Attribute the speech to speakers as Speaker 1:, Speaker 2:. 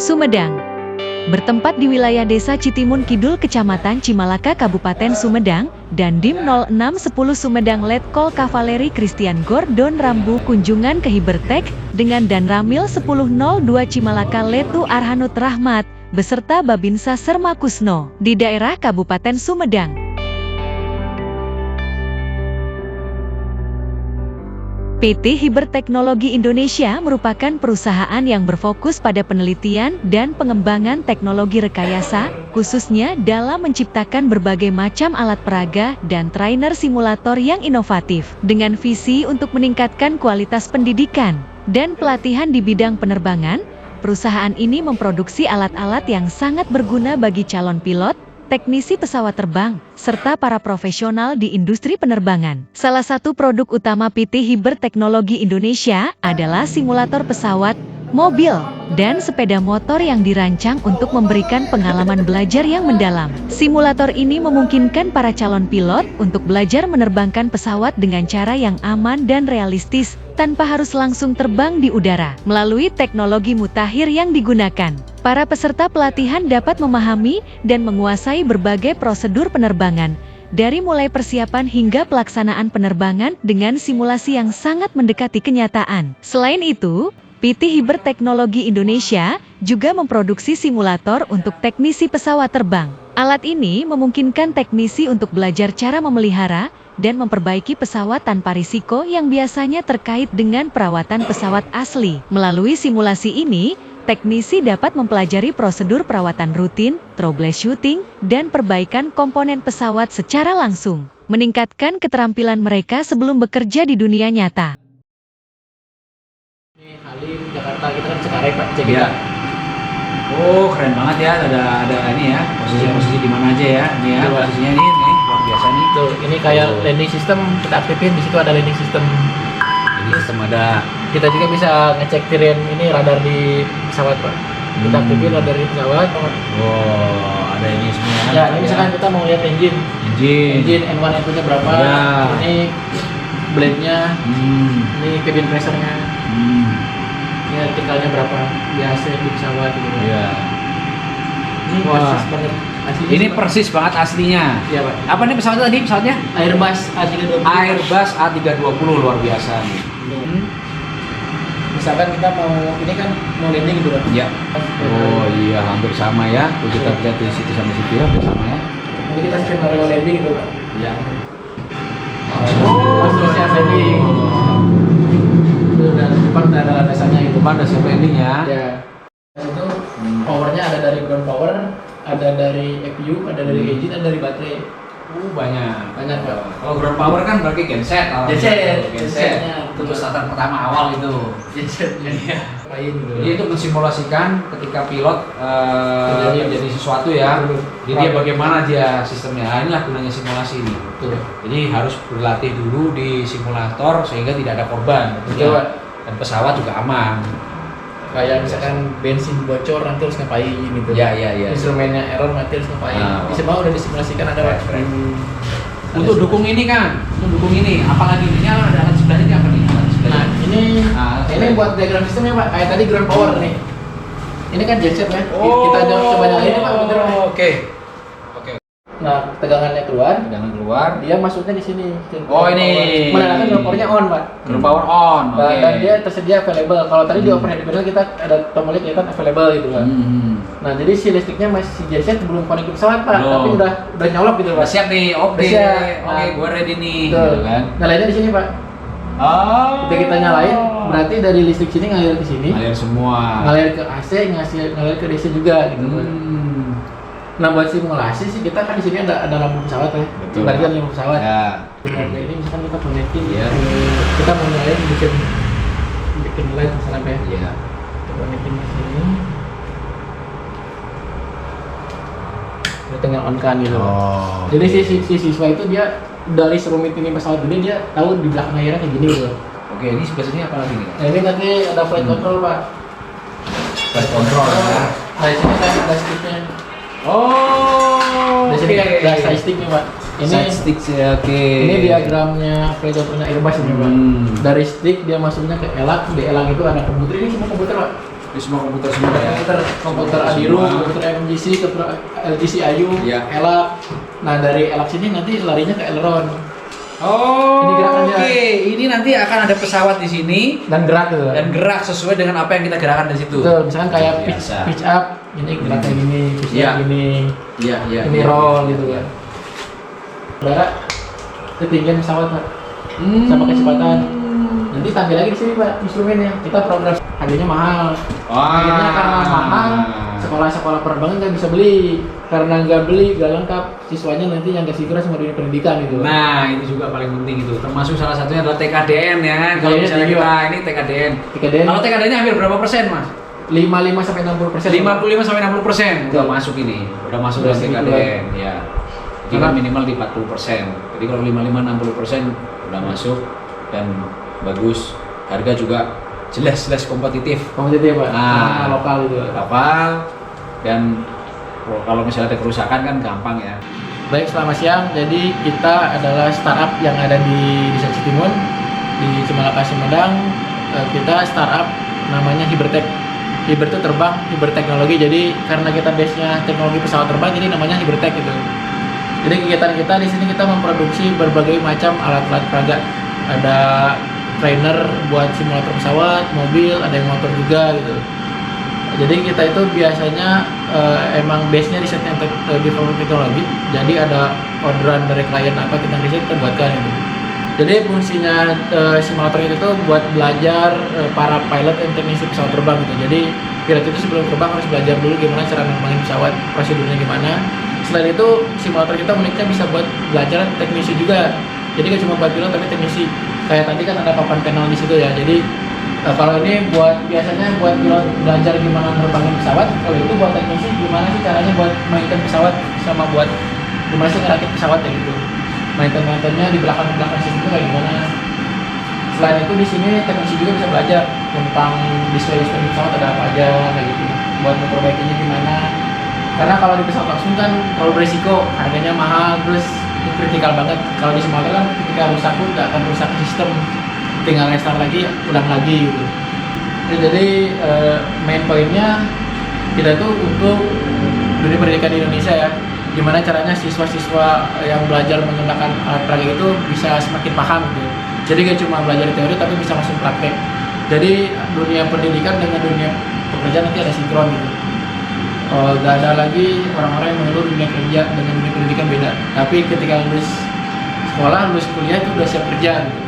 Speaker 1: Sumedang. Bertempat di wilayah Desa Citimun Kidul, Kecamatan Cimalaka, Kabupaten Sumedang, dan Dim 0610 Sumedang Letkol Kavaleri Christian Gordon Rambu kunjungan ke Hibertek dengan Danramil 1002 Cimalaka Letu Arhanut Rahmat, beserta Babinsa Sermakusno, di daerah Kabupaten Sumedang. PT Hiber Teknologi Indonesia merupakan perusahaan yang berfokus pada penelitian dan pengembangan teknologi rekayasa, khususnya dalam menciptakan berbagai macam alat peraga dan trainer simulator yang inovatif, dengan visi untuk meningkatkan kualitas pendidikan dan pelatihan di bidang penerbangan. Perusahaan ini memproduksi alat-alat yang sangat berguna bagi calon pilot, teknisi pesawat terbang, serta para profesional di industri penerbangan. Salah satu produk utama PT Hiber Teknologi Indonesia adalah simulator pesawat, mobil, dan sepeda motor yang dirancang untuk memberikan pengalaman belajar yang mendalam. Simulator ini memungkinkan para calon pilot untuk belajar menerbangkan pesawat dengan cara yang aman dan realistis, tanpa harus langsung terbang di udara. Melalui teknologi mutakhir yang digunakan, para peserta pelatihan dapat memahami dan menguasai berbagai prosedur penerbangan, dari mulai persiapan hingga pelaksanaan penerbangan dengan simulasi yang sangat mendekati kenyataan. Selain itu, PT Hiber Teknologi Indonesia juga memproduksi simulator untuk teknisi pesawat terbang. Alat ini memungkinkan teknisi untuk belajar cara memelihara dan memperbaiki pesawat tanpa risiko yang biasanya terkait dengan perawatan pesawat asli. Melalui simulasi ini, teknisi dapat mempelajari prosedur perawatan rutin, troubleshooting, dan perbaikan komponen pesawat secara langsung, meningkatkan keterampilan mereka sebelum bekerja di dunia nyata.
Speaker 2: Ini Halim, Jakarta, kita kan Cengkareng, Pak. Cek
Speaker 3: Ya. Oh, keren banget ya. Ada ini ya, posisi di mana aja ya. Ini ya,
Speaker 2: Coba.
Speaker 3: posisinya ini luar biasa nih.
Speaker 2: Tuh, ini kayak
Speaker 3: Tuh.
Speaker 2: landing system, kita aktifin, di situ ada landing system.
Speaker 3: Ini sistem ada.
Speaker 2: Kita juga bisa ngecek terrain ini radar di pesawat, Pak. Kita aktifin radar di pesawat.
Speaker 3: Oh, ada ini semua.
Speaker 2: Ya, ini misalkan kita mau lihat engine N1 N2-nya berapa,
Speaker 3: Ya.
Speaker 2: ini blade-nya, ini cabin pressure-nya, ini vertikalnya berapa, biasa di pesawat gitu.
Speaker 3: Iya.
Speaker 2: Ini
Speaker 3: Wah.
Speaker 2: persis banget. Aslinya
Speaker 3: Ini
Speaker 2: sih, Pak.
Speaker 3: persis banget aslinya.
Speaker 2: Iya, Pak.
Speaker 3: Apa nih pesawatnya tadi? Pesawatnya?
Speaker 2: Airbus A320.
Speaker 3: Airbus A320, luar biasa nih.
Speaker 2: Misalkan kita mau, ini kan mau landing gitu, Pak.
Speaker 3: Ya. Oh iya, hampir sama ya. Tuh kita lihat di situ sama situ ya, hampir sama ya.
Speaker 2: Jadi kita skenario landing gitu, Pak.
Speaker 3: Iya.
Speaker 2: Langsung siap landing. Itu udah depan ada landasannya gitu.
Speaker 3: Depan ada siap landing ya.
Speaker 2: Ya. Itu powernya ada dari ground power, ada dari EPU, ada dari engine, ada dari baterai.
Speaker 3: Banyak.
Speaker 2: Banyak, Pak.
Speaker 3: Kalau ground power kan berarti genset.
Speaker 2: Genset.
Speaker 3: Genset.
Speaker 2: Gensetnya.
Speaker 3: Itu starter pertama awal itu.
Speaker 2: Gensetnya.
Speaker 3: Iya.
Speaker 2: Main gitu.
Speaker 3: Jadi itu mensimulasikan ketika pilot terjadi sesuatu ya. Jadi dia bagaimana dia sistemnya. Nah, inilah gunanya simulasi ini.
Speaker 2: Betul.
Speaker 3: Jadi harus berlatih dulu di simulator sehingga tidak ada korban.
Speaker 2: Betul, Pak.
Speaker 3: Dan pesawat juga aman.
Speaker 2: Kayak misalkan bensin bocor nanti harus ngapain gitu.
Speaker 3: Iya.
Speaker 2: Instrumennya error nanti harus ngapain.
Speaker 3: Nah,
Speaker 2: Di semua udah disimulasikan ada, Pak.
Speaker 3: Keren. Untuk dukung ini kan, apalagi ini ada alat sebelahnya ini apa nih? Alat
Speaker 2: Nah,
Speaker 3: sebelahnya.
Speaker 2: ini
Speaker 3: Nah,
Speaker 2: ini buat diagram sistemnya, Pak. Kayak tadi ground power nih. Ini kan genset ya. Kita coba nyalain ini, Pak, bentar, Pak.
Speaker 3: Oke.
Speaker 2: Nah, tegangannya keluar,
Speaker 3: Jangan keluar.
Speaker 2: dia masuknya di sini.
Speaker 3: Oh, ini.
Speaker 2: Menandakan ground powernya on, Pak.
Speaker 3: Ground power on. Oke.
Speaker 2: Dan dia tersedia available. Kalau tadi di overhead panel kita ada tombolnya kelihatan available gitu, Pak. Nah, jadi si listriknya masih genset belum connect ke pesawat, Pak.
Speaker 3: Belum.
Speaker 2: Tapi udah nyolok gitu,
Speaker 3: Udah
Speaker 2: Pak.
Speaker 3: siap nih, oke.
Speaker 2: Udah siap.
Speaker 3: Oke,
Speaker 2: Nah,
Speaker 3: gue ready nih,
Speaker 2: Betul.
Speaker 3: gitu kan.
Speaker 2: Nyalainnya di sini, Pak.
Speaker 3: Oh.
Speaker 2: Ketika kita nyalain, berarti dari listrik sini ngalir ke sini,
Speaker 3: Ngalir semua.
Speaker 2: ngalir ke AC, ngalir ke DC juga gitu, Pak. Nah, buat simulasi sih kita kan di sini ada lampu pesawat ya.
Speaker 3: Betul.
Speaker 2: Berarti kan lampu pesawat.
Speaker 3: Ya.
Speaker 2: Nah, ini misalkan kita connecting,
Speaker 3: Iya.
Speaker 2: kita mau nyalain bikin light misalnya, Pak.
Speaker 3: Iya.
Speaker 2: Kita connecting ke sini. Dia tinggal on kan gitu.
Speaker 3: Oh.
Speaker 2: Jadi si siswa itu dia dari serumit ini pesawat gede, dia tahu di belakang layarnya kayak gini gitu.
Speaker 3: Oke, ini sebelah sini apa lagi nih?
Speaker 2: Nah, ini nanti ada flight control, Pak.
Speaker 3: Flight control ya.
Speaker 2: Nah, di sini ada sticknya.
Speaker 3: Oh.
Speaker 2: Di sini ada side sticknya, Pak. Ini
Speaker 3: side stick ya, oke.
Speaker 2: Ini diagramnya flight controlnya Airbus ini, Pak.
Speaker 3: Hmm.
Speaker 2: Dari stick dia masuknya ke elang, di elang itu ada komputer, ini semua komputer, Pak.
Speaker 3: Di semua komputer semua ya.
Speaker 2: komputer Adiru, komputer MGC, komputer LGC Ayu,
Speaker 3: Iya.
Speaker 2: Elak. Nah dari Elak sini nanti larinya ke Elron
Speaker 3: Oh,
Speaker 2: Ini gerakannya.
Speaker 3: oke. Ini nanti akan ada pesawat di sini
Speaker 2: dan gerak gitu.
Speaker 3: dan gerak sesuai dengan apa yang kita gerakan di situ.
Speaker 2: Betul, misalkan kayak
Speaker 3: Biasa.
Speaker 2: pitch up, ini gerak kayak gini, pitch
Speaker 3: Iya.
Speaker 2: up gini,
Speaker 3: Iya, iya.
Speaker 2: ini
Speaker 3: iya,
Speaker 2: roll
Speaker 3: iya,
Speaker 2: gitu
Speaker 3: iya.
Speaker 2: kan. Saudara, ketinggian pesawat Pak, sama kecepatan. Nanti tampil lagi di sini Pak instrumennya. Kita program harganya mahal. Akhirnya karena mahal, sekolah-sekolah penerbangan nggak bisa beli. Karena nggak beli, nggak lengkap, siswanya nanti yang nggak sinkron sama dunia pendidikan gitu.
Speaker 3: Nah, itu juga paling penting itu. Termasuk salah satunya adalah TKDN ya kan. Kalau
Speaker 2: Iya,
Speaker 3: misalnya
Speaker 2: iya.
Speaker 3: kita ini TKDN.
Speaker 2: TKDN
Speaker 3: Kalau TKDN-nya hampir berapa persen, Mas?
Speaker 2: 55 sampai 60%.
Speaker 3: 55 sampai 60% udah
Speaker 2: Betul.
Speaker 3: masuk ini. Udah masuk
Speaker 2: Udah
Speaker 3: dalam
Speaker 2: segitu
Speaker 3: TKDN, ya. Jadi kan
Speaker 2: Karena-
Speaker 3: minimal di 40%. Jadi kalau 55 60% udah masuk dan bagus. Harga juga jelas-jelas kompetitif.
Speaker 2: Kompetitif Pak,
Speaker 3: Ah.
Speaker 2: sama lokal gitu.
Speaker 3: Kapal dan kalau misalnya ada kerusakan kan gampang ya.
Speaker 2: Baik, selamat siang. Jadi kita adalah startup yang ada di Desa Citimun di Cimalaka Sumedang. Kita startup namanya Hibertech. Hiber itu terbang, Hiber teknologi. Jadi karena kita base-nya teknologi pesawat terbang, jadi namanya Hibertech gitu. Jadi kegiatan kita di sini kita memproduksi berbagai macam alat-alat peraga. Ada trainer buat simulator pesawat, mobil, ada yang motor juga gitu. Jadi kita itu biasanya emang base-nya riset and development teknologi. Jadi ada orderan dari klien apa kita riset kita buatkan itu. Jadi fungsinya simulator itu tuh buat belajar para pilot dan teknisi pesawat terbang gitu. Jadi pilot itu sebelum terbang harus belajar dulu gimana cara nerbangin pesawat, prosedurnya gimana. Selain itu simulator kita uniknya bisa buat belajar teknisi juga. Jadi gak cuma buat pilot tapi teknisi. Kayak tadi kan ada papan panel di situ ya. Jadi kalau ini buat biasanya buat pilot belajar gimana nerbangin pesawat, kalau itu buat teknisi gimana sih caranya buat maintain pesawat sama buat gimana sih ngerakit pesawat ya gitu. Maintain-maintainnya di belakang sistem itu kayak gimana. Selain itu di sini teknisi juga bisa belajar tentang display di pesawat ada apa aja kayak gitu. Buat memperbaikinya gimana. Karena kalau di pesawat langsung kan kalau berisiko harganya mahal terus itu kritikal banget. Kalau di simulator kan ketika rusak pun nggak akan rusak sistem, tinggal restart lagi, ulang lagi gitu. Jadi main poinnya kita tuh untuk dunia pendidikan di Indonesia ya. Gimana caranya siswa-siswa yang belajar menggunakan alat peraga itu bisa semakin paham gitu. Jadi gak cuma belajar teori tapi bisa langsung praktek. Jadi dunia pendidikan dengan dunia pekerjaan nanti ada sinkron gitu. Gak ada lagi orang-orang yang mengeluh dunia kerja dengan dunia pendidikan beda. Tapi ketika lulus sekolah, lulus kuliah itu udah siap kerja gitu.